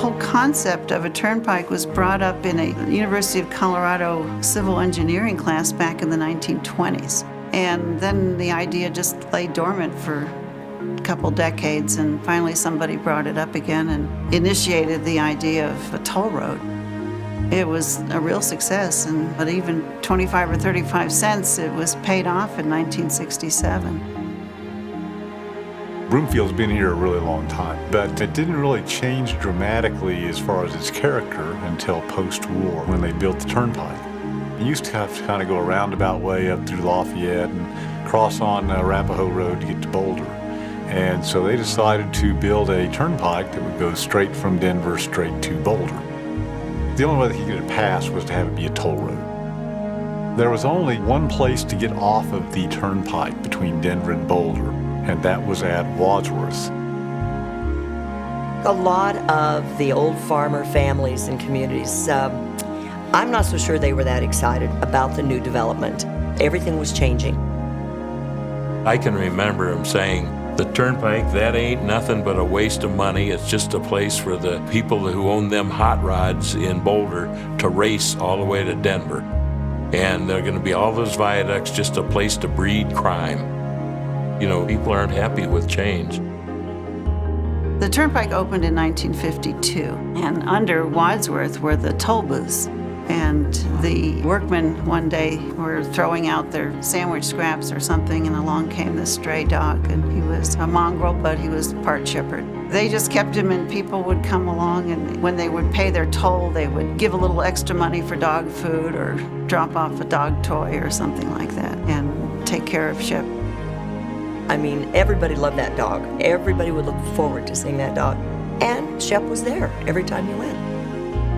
whole concept of a turnpike was brought up in a University of Colorado civil engineering class back in the 1920s. And then the idea just lay dormant for a couple decades, and finally somebody brought it up again and initiated the idea of a toll road. It was a real success, and at even 25 or 35 cents, it was paid off in 1967. Broomfield's been here a really long time, but it didn't really change dramatically as far as its character until post-war when they built the turnpike. You used to have to kind of go a roundabout way up through Lafayette and cross on Arapahoe Road to get to Boulder. And so they decided to build a turnpike that would go straight from Denver straight to Boulder. The only way that he could get it passed was to have it be a toll road. There was only one place to get off of the turnpike between Denver and Boulder, and that was at Wadsworth. A lot of the old farmer families and communities, I'm not so sure they were that excited about the new development. Everything was changing. I can remember him saying, the turnpike, that ain't nothing but a waste of money. It's just a place for the people who own them hot rods in Boulder to race all the way to Denver. And they're gonna be all those viaducts just a place to breed crime. You know, people aren't happy with change. The turnpike opened in 1952, and under Wadsworth were the toll booths. And the workmen one day were throwing out their sandwich scraps or something, and along came this stray dog, and he was a mongrel, but he was part shepherd. They just kept him, and people would come along, and when they would pay their toll, they would give a little extra money for dog food or drop off a dog toy or something like that and take care of Shep. I mean, everybody loved that dog. Everybody would look forward to seeing that dog. And Shep was there every time you went.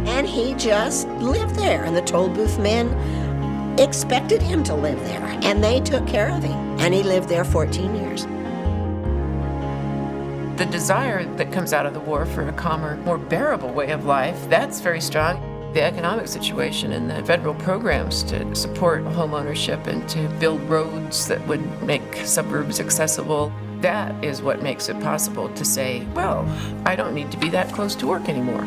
And he just lived there, and the toll booth men expected him to live there, and they took care of him, and he lived there 14 years. The desire that comes out of the war for a calmer, more bearable way of life, that's very strong. The economic situation and the federal programs to support home ownership and to build roads that would make suburbs accessible, that is what makes it possible to say, well, I don't need to be that close to work anymore.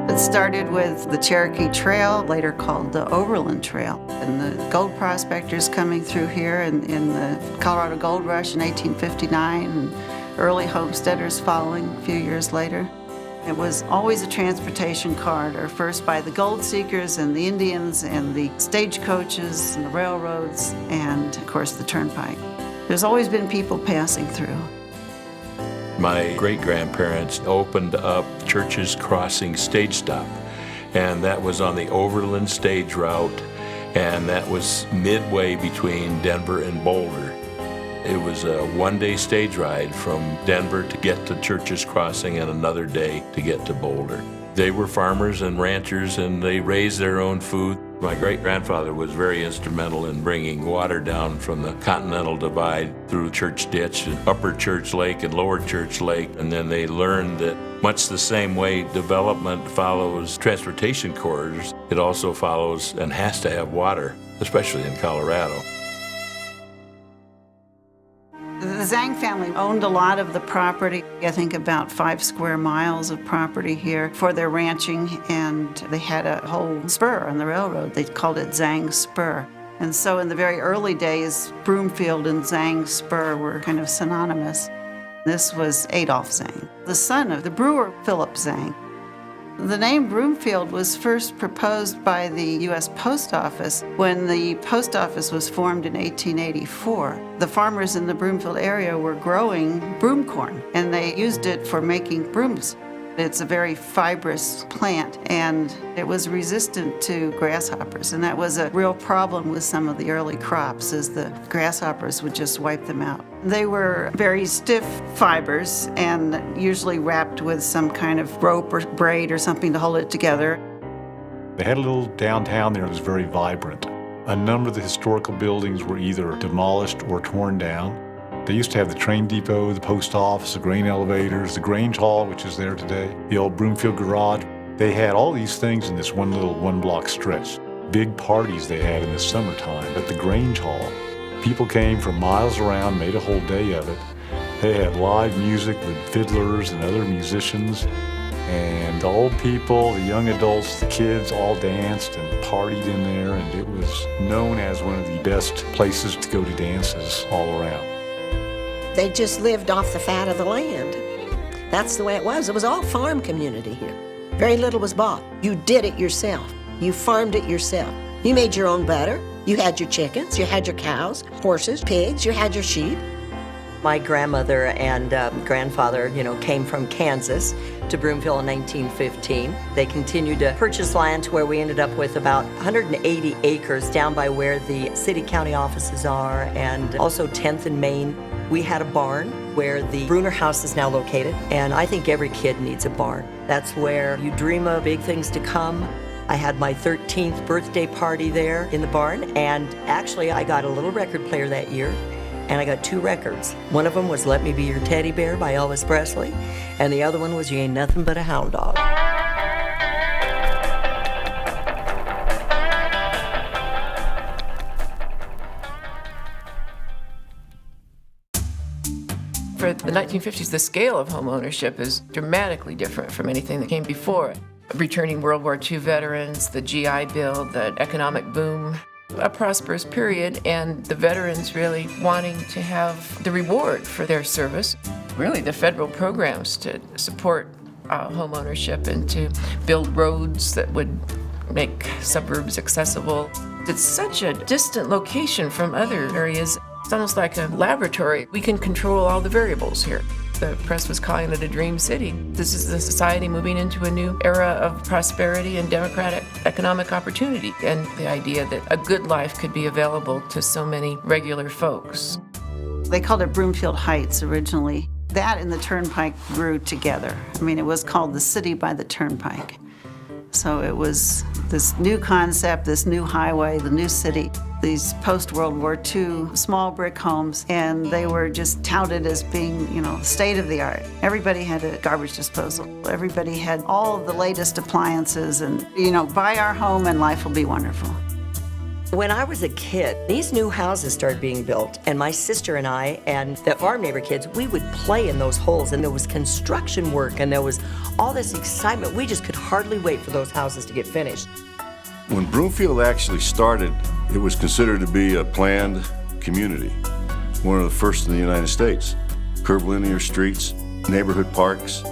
It started with the Cherokee Trail, later called the Overland Trail, and the gold prospectors coming through here in the Colorado Gold Rush in 1859, and early homesteaders following a few years later. It was always a transportation corridor, first by the gold seekers and the Indians and the stagecoaches and the railroads and, of course, the turnpike. There's always been people passing through. My great-grandparents opened up Church's Crossing stage stop, and that was on the Overland stage route, and that was midway between Denver and Boulder. It was a one-day stage ride from Denver to get to Church's Crossing and another day to get to Boulder. They were farmers and ranchers, and they raised their own food. My great-grandfather was very instrumental in bringing water down from the Continental Divide through Church Ditch and Upper Church Lake and Lower Church Lake. And then they learned that much the same way development follows transportation corridors, it also follows and has to have water, especially in Colorado. The Zhang family owned a lot of the property, I think about 5 square miles of property here for their ranching, and they had a whole spur on the railroad. They called it Zhang Spur. And so in the very early days, Broomfield and Zhang Spur were kind of synonymous. This was Adolph Zhang, the son of the brewer Philip Zhang. The name Broomfield was first proposed by the U.S. Post Office when the post office was formed in 1884. The farmers in the Broomfield area were growing broom corn, and they used it for making brooms. It's a very fibrous plant, and it was resistant to grasshoppers, and that was a real problem with some of the early crops, is the grasshoppers would just wipe them out. They were very stiff fibers and usually wrapped with some kind of rope or braid or something to hold it together. They had a little downtown there that was very vibrant. A number of the historical buildings were either demolished or torn down. They used to have the train depot, the post office, the grain elevators, the Grange Hall, which is there today, the old Broomfield garage. They had all these things in this one little one-block stretch. Big parties they had in the summertime at the Grange Hall. People came from miles around, made a whole day of it. They had live music with fiddlers and other musicians. And the old people, the young adults, the kids all danced and partied in there, and it was known as one of the best places to go to dances all around. They just lived off the fat of the land. That's the way it was. It was all farm community here. Very little was bought. You did it yourself. You farmed it yourself. You made your own butter. You had your chickens. You had your cows, horses, pigs. You had your sheep. My grandmother and grandfather, came from Kansas to Broomfield in 1915. They continued to purchase land to where we ended up with about 180 acres down by where the city-county offices are, and also 10th and Main. We had a barn where the Bruner house is now located, and I think every kid needs a barn. That's where you dream of big things to come. I had my 13th birthday party there in the barn, and actually I got a little record player that year, and I got 2 records. One of them was Let Me Be Your Teddy Bear by Elvis Presley, and the other one was You Ain't Nothing But a Hound Dog. For the 1950s, the scale of home ownership is dramatically different from anything that came before it. Returning World War II veterans, the GI Bill, the economic boom, a prosperous period, and the veterans really wanting to have the reward for their service. Really, the federal programs to support home ownership and to build roads that would make suburbs accessible. It's such a distant location from other areas. It's almost like a laboratory. We can control all the variables here. The press was calling it a dream city. This is the society moving into a new era of prosperity and democratic economic opportunity, and the idea that a good life could be available to so many regular folks. They called it Broomfield Heights originally. That and the Turnpike grew together. I mean, it was called the city by the Turnpike. So it was this new concept, this new highway, the new city, these post-World War II small brick homes, and they were just touted as being, state of the art. Everybody had a garbage disposal. Everybody had all of the latest appliances, and, buy our home and life will be wonderful. When I was a kid, these new houses started being built, and my sister and I and the farm neighbor kids, we would play in those holes, and there was construction work, and there was all this excitement. We just could hardly wait for those houses to get finished. When Broomfield actually started, it was considered to be a planned community, one of the first in the United States. Curvilinear streets, neighborhood parks.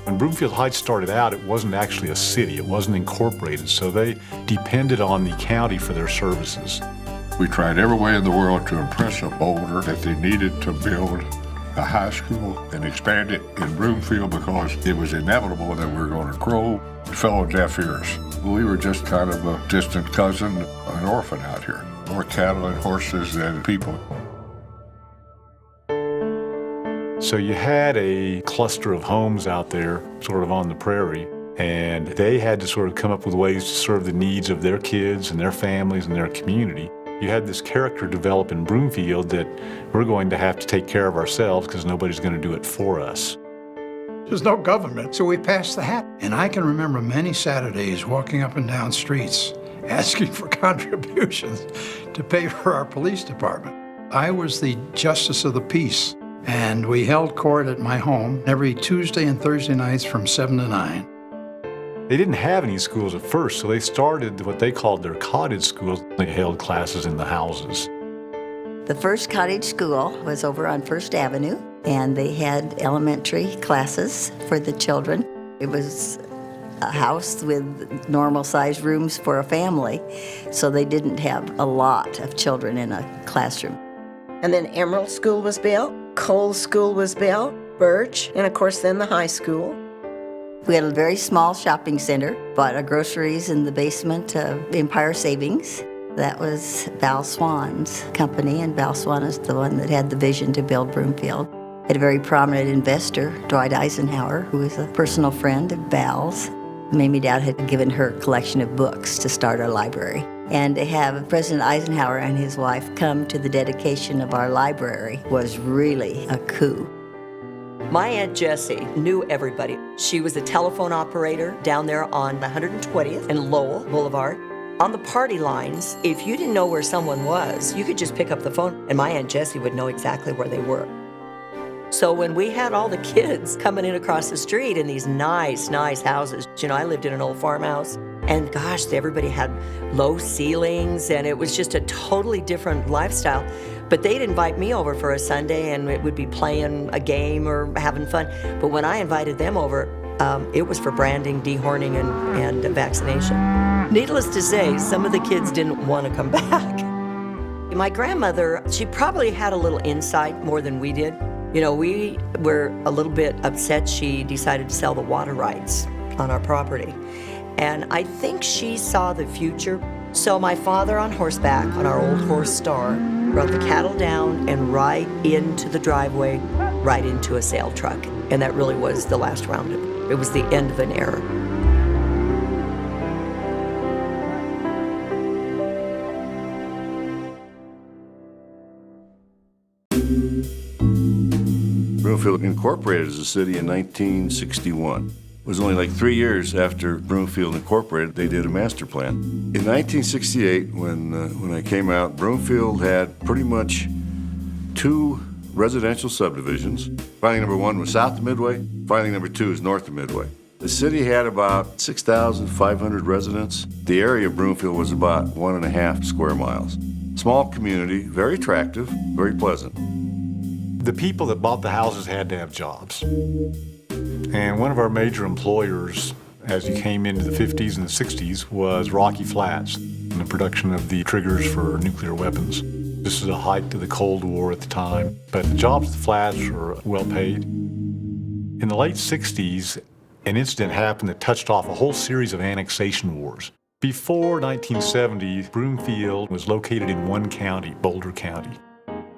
When Broomfield Heights started out, it wasn't actually a city. It wasn't incorporated, so they depended on the county for their services. We tried every way in the world to impress Boulder that they needed to build a high school and expand it in Broomfield because it was inevitable that we were going to grow. It fell on deaf ears. We were just kind of a distant cousin, an orphan out here. More cattle and horses than people. So you had a cluster of homes out there, sort of on the prairie, and they had to sort of come up with ways to serve the needs of their kids and their families and their community. You had this character develop in Broomfield that we're going to have to take care of ourselves because nobody's going to do it for us. There's no government, so we passed the hat. And I can remember many Saturdays walking up and down streets asking for contributions to pay for our police department. I was the justice of the peace, and we held court at my home every Tuesday and Thursday nights from 7 to 9. They didn't have any schools at first, so they started what they called their cottage schools. They held classes in the houses. The first cottage school was over on First Avenue, and they had elementary classes for the children. It was a house with normal-sized rooms for a family, so they didn't have a lot of children in a classroom. And then Emerald School was built, Cole School was built, Birch, and of course then the high school. We had a very small shopping center, bought our groceries in the basement of Empire Savings. That was Val Swan's company, and Val Swan is the one that had the vision to build Broomfield. Had a very prominent investor, Dwight Eisenhower, who was a personal friend of Val's. Mamie Dowd had given her a collection of books to start our library. And to have President Eisenhower and his wife come to the dedication of our library was really a coup. My Aunt Jessie knew everybody. She was a telephone operator down there on 120th and Lowell Boulevard. On the party lines, if you didn't know where someone was, you could just pick up the phone and my Aunt Jessie would know exactly where they were. So when we had all the kids coming in across the street in these nice houses, you know, I lived in an old farmhouse, and gosh, everybody had low ceilings, and it was just a totally different lifestyle. But they'd invite me over for a Sunday, and it would be playing a game or having fun. But when I invited them over, it was for branding, dehorning, and vaccination. Needless to say, some of the kids didn't want to come back. My grandmother, she probably had a little insight more than we did. You know, we were a little bit upset she decided to sell the water rights on our property. And I think she saw the future. So my father on horseback, on our old horse Star, brought the cattle down and right into the driveway, right into a sale truck. And that really was the last roundup. It was the end of an era. Broomfield incorporated as a city in 1961. It was only like 3 years after Broomfield incorporated, they did a master plan. In 1968, when I came out, Broomfield had pretty much 2 residential subdivisions. Filing number 1 was south of Midway. Filing number 2 is north of Midway. The city had about 6,500 residents. The area of Broomfield was about 1.5 square miles. Small community, very attractive, very pleasant. The people that bought the houses had to have jobs. And one of our major employers, as you came into the 50s and the 60s, was Rocky Flats, and the production of the triggers for nuclear weapons. This is the height of the Cold War at the time, but the jobs at the Flats were well paid. In the late 60s, an incident happened that touched off a whole series of annexation wars. Before 1970, Broomfield was located in one county, Boulder County.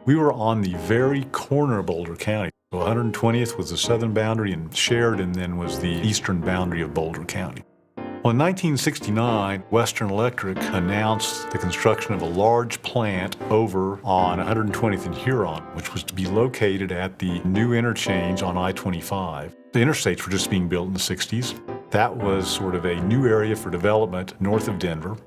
We were on the very corner of Boulder County. So 120th was the southern boundary, and Sheridan then was the eastern boundary of Boulder County. Well, in 1969, Western Electric announced the construction of a large plant over on 120th and Huron, which was to be located at the new interchange on I-25. The interstates were just being built in the 60s. That was sort of a new area for development north of Denver.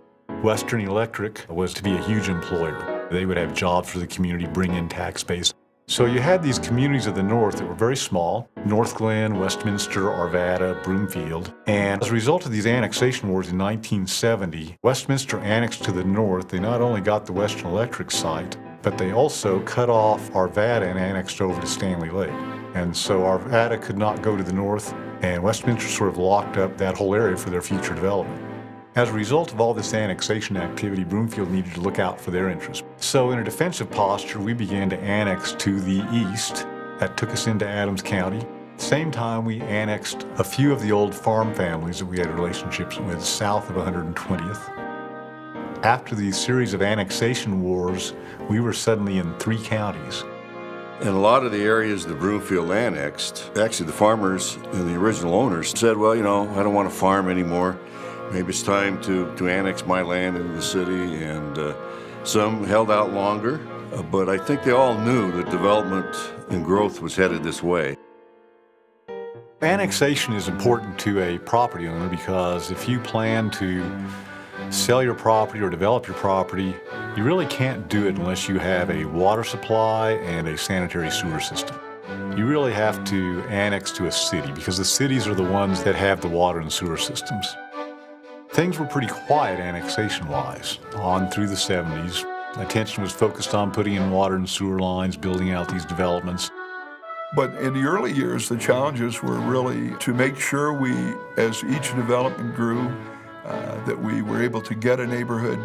Western Electric was to be a huge employer. They would have jobs for the community, bring in tax base. So you had these communities of the north that were very small, North Glen, Westminster, Arvada, Broomfield. And as a result of these annexation wars in 1970, Westminster annexed to the north. They not only got the Western Electric site, but they also cut off Arvada and annexed over to Stanley Lake. And so Arvada could not go to the north, and Westminster sort of locked up that whole area for their future development. As a result of all this annexation activity, Broomfield needed to look out for their interests. So in a defensive posture, we began to annex to the east. That took us into Adams County. At the same time, we annexed a few of the old farm families that we had relationships with south of 120th. After these series of annexation wars, we were suddenly in 3 counties. And a lot of the areas that Broomfield annexed, actually the farmers and the original owners said, well, you know, I don't want to farm anymore. Maybe it's time to annex my land into the city, and some held out longer, but I think they all knew that development and growth was headed this way. Annexation is important to a property owner because if you plan to sell your property or develop your property, you really can't do it unless you have a water supply and a sanitary sewer system. You really have to annex to a city because the cities are the ones that have the water and sewer systems. Things were pretty quiet annexation-wise on through the 70s. Attention was focused on putting in water and sewer lines, building out these developments. But in the early years, the challenges were really to make sure we, as each development grew, that we were able to get a neighborhood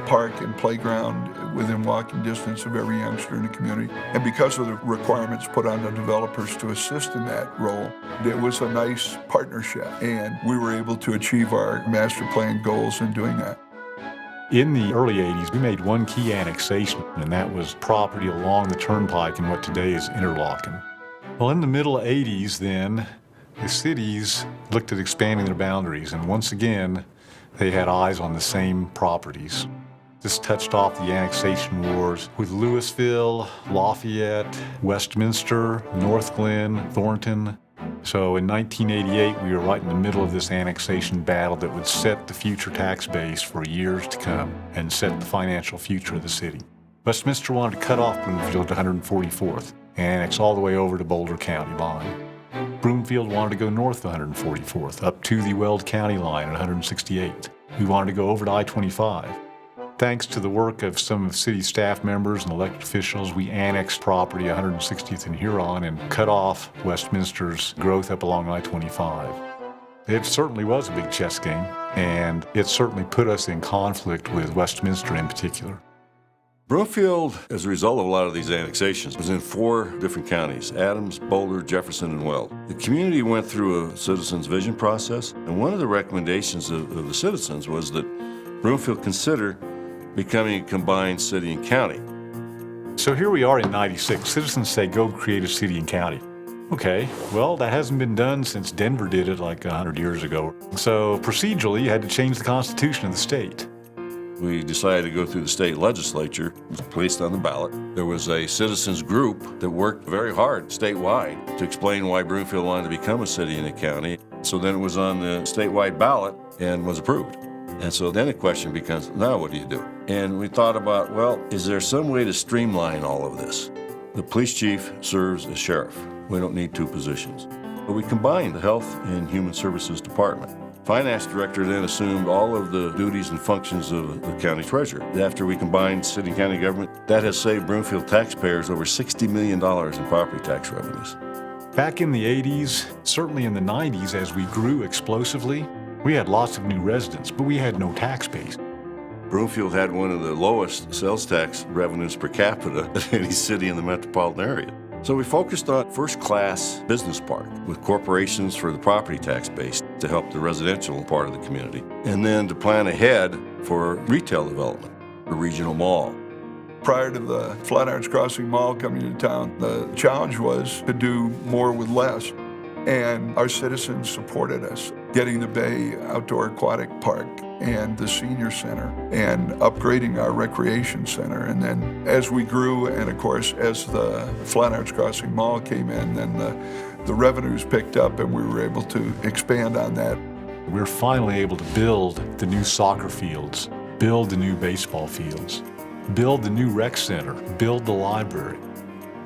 park and playground within walking distance of every youngster in the community. And because of the requirements put on the developers to assist in that role, it was a nice partnership, and we were able to achieve our master plan goals in doing that. In the early 80s, we made one key annexation, and that was property along the turnpike in what today is Interlochen. Well, in the middle 80s then, the cities looked at expanding their boundaries, and once again, they had eyes on the same properties. This touched off the annexation wars with Louisville, Lafayette, Westminster, North Glen, Thornton. So in 1988, we were right in the middle of this annexation battle that would set the future tax base for years to come and set the financial future of the city. Westminster wanted to cut off Broomfield to 144th and annex all the way over to Boulder County line. Broomfield wanted to go north of 144th, up to the Weld County line at 168th. We wanted to go over to I-25. Thanks to the work of some of the city staff members and elected officials, we annexed property 160th and Huron and cut off Westminster's growth up along I-25. It certainly was a big chess game, and it certainly put us in conflict with Westminster in particular. Broomfield, as a result of a lot of these annexations, was in 4 different counties: Adams, Boulder, Jefferson, and Weld. The community went through a citizens' vision process, and one of the recommendations of the citizens was that Broomfield consider becoming a combined city and county. So here we are in 96. Citizens say, go create a city and county. Okay, well, that hasn't been done since Denver did it like 100 years ago. So procedurally, you had to change the constitution of the state. We decided to go through the state legislature. It was placed on the ballot. There was a citizens group that worked very hard statewide to explain why Broomfield wanted to become a city and a county. So then it was on the statewide ballot and was approved. And so then the question becomes, now what do you do? And we thought about, well, is there some way to streamline all of this? The police chief serves as sheriff. We don't need 2 positions. But we combined the Health and Human Services Department. Finance director then assumed all of the duties and functions of the county treasurer. After we combined city and county government, that has saved Broomfield taxpayers over $60 million in property tax revenues. Back in the 80s, certainly in the 90s, as we grew explosively, we had lots of new residents, but we had no tax base. Broomfield had one of the lowest sales tax revenues per capita of any city in the metropolitan area. So we focused on first-class business park with corporations for the property tax base to help the residential part of the community, and then to plan ahead for retail development, a regional mall. Prior to the Flatirons Crossing Mall coming to town, the challenge was to do more with less, and our citizens supported us, getting the Bay Outdoor Aquatic Park and the senior center and upgrading our recreation center. And then as we grew, and of course as the Flatirons Crossing Mall came in, then the revenues picked up and we were able to expand on that. We're finally able to build the new soccer fields, build the new baseball fields, build the new rec center, build the library.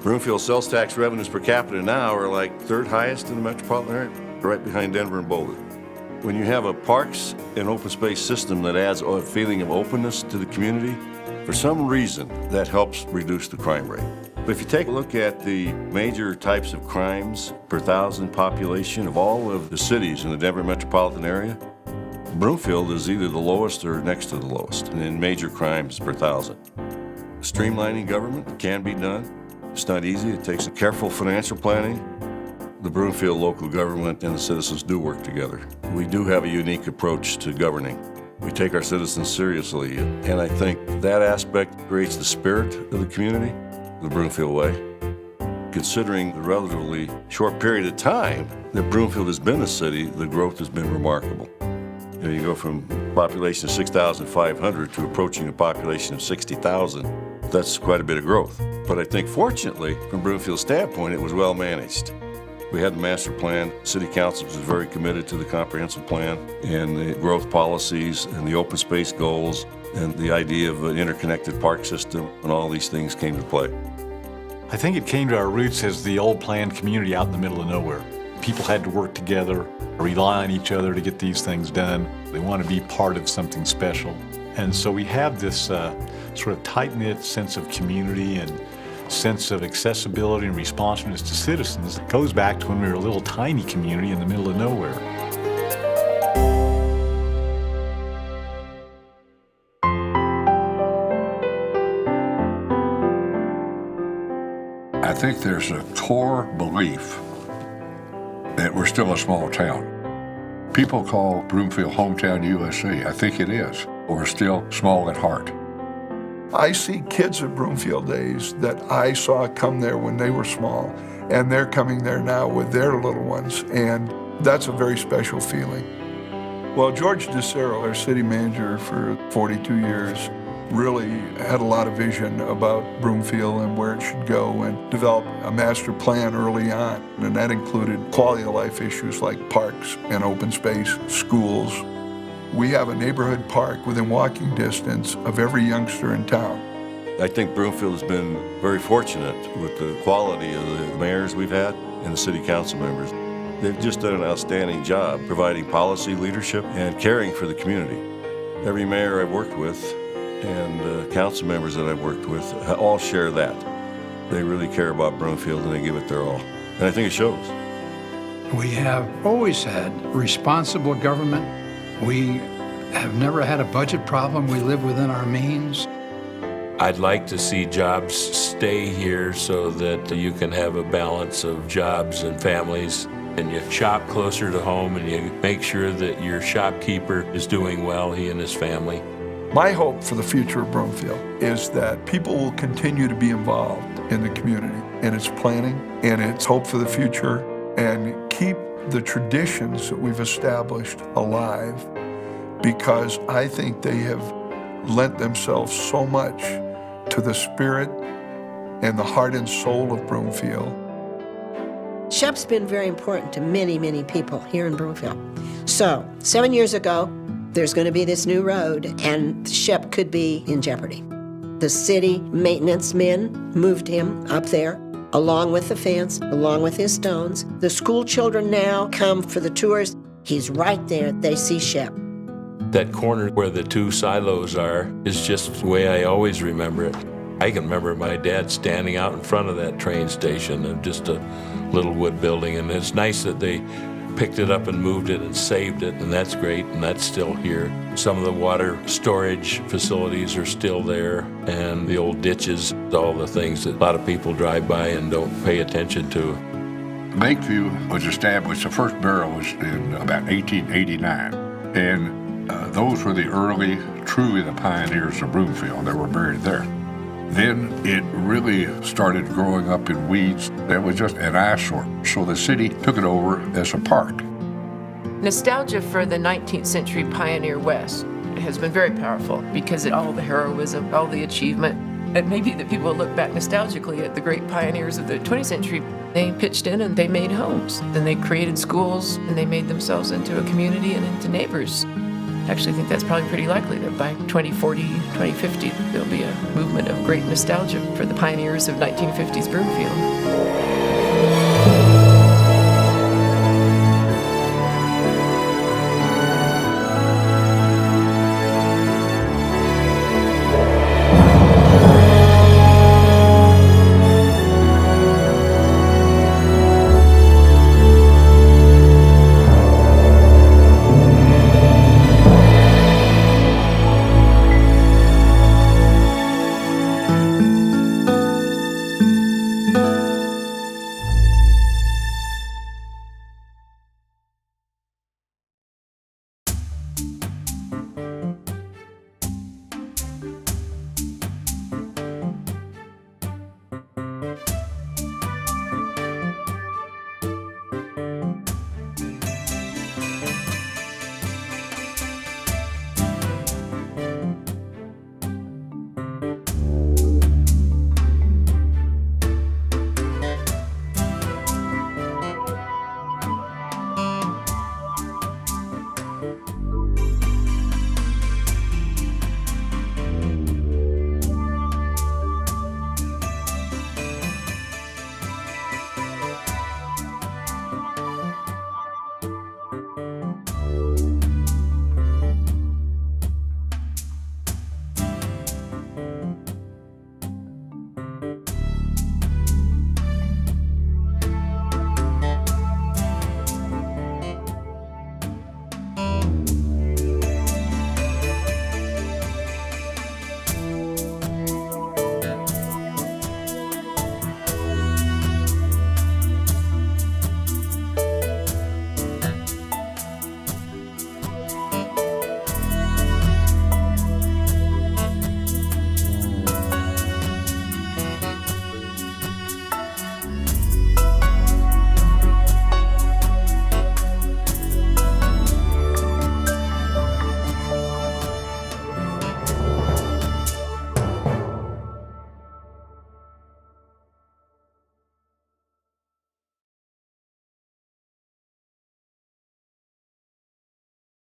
Broomfield sales tax revenues per capita now are like 3rd highest in the metropolitan area, right behind Denver and Boulder. When you have a parks and open space system that adds a feeling of openness to the community, for some reason that helps reduce the crime rate. But if you take a look at the major types of crimes per 1,000 population of all of the cities in the Denver metropolitan area, Broomfield is either the lowest or next to the lowest in major crimes per 1,000. Streamlining government can be done. It's not easy. It takes a careful financial planning. The Broomfield local government and the citizens do work together. We do have a unique approach to governing. We take our citizens seriously, and I think that aspect creates the spirit of the community, the Broomfield way. Considering the relatively short period of time that Broomfield has been a city, the growth has been remarkable. You go from a population of 6,500 to approaching a population of 60,000. That's quite a bit of growth. But I think fortunately, from Broomfield's standpoint, it was well managed. We had the master plan. City council was very committed to the comprehensive plan and the growth policies and the open space goals and the idea of an interconnected park system, and all these things came to play. I think it came to our roots as the old planned community out in the middle of nowhere. People had to work together, rely on each other to get these things done. They want to be part of something special. And so we have this sort of tight-knit sense of community and sense of accessibility and responsiveness to citizens that goes back to when we were a little tiny community in the middle of nowhere. I think there's a core belief that we're still a small town. People call Broomfield hometown USA. I think it is. We're still small at heart. I see kids at Broomfield Days that I saw come there when they were small, and they're coming there now with their little ones, and that's a very special feeling. Well, George DeCero, our city manager for 42 years, really had a lot of vision about Broomfield and where it should go, and developed a master plan early on. And that included quality of life issues like parks and open space, schools. We have a neighborhood park within walking distance of every youngster in town. I think Broomfield has been very fortunate with the quality of the mayors we've had and the city council members. They've just done an outstanding job providing policy leadership and caring for the community. Every mayor I've worked with and council members that I've worked with all share that. They really care about Broomfield and they give it their all. And I think it shows. We have always had responsible government. We have never had a budget problem. We live within our means. I'd like to see jobs stay here so that you can have a balance of jobs and families, and you shop closer to home and you make sure that your shopkeeper is doing well, he and his family. My hope for the future of Broomfield is that people will continue to be involved in the community, in its planning, and its hope for the future, and keep the traditions that we've established alive, because I think they have lent themselves so much to the spirit and the heart and soul of Broomfield. Shep's been very important to many, many people here in Broomfield. So, 7 years ago, there's going to be this new road, and Shep could be in jeopardy. The city maintenance men moved him up there, along with the fence, along with his stones. The school children now come for the tours. He's right there. They see Shep. That corner where the two silos are is just the way I always remember it. I can remember my dad standing out in front of that train station of just a little wood building, and it's nice that they picked it up and moved it and saved it, and that's great, and that's still here. Some of the water storage facilities are still there, and the old ditches, all the things that a lot of people drive by and don't pay attention to. Lakeview was established, the first borough was in about 1889, and those were the early, truly the pioneers of Broomfield that were buried there. Then it really started growing up in weeds. That was just an eyesore. So the city took it over as a park. Nostalgia for the 19th century pioneer West has been very powerful because of all the heroism, all the achievement. And maybe the people look back nostalgically at the great pioneers of the 20th century. They pitched in and they made homes. Then they created schools and they made themselves into a community and into neighbors. I actually think that's probably pretty likely that by 2040, 2050, there'll be a movement of great nostalgia for the pioneers of 1950s Broomfield.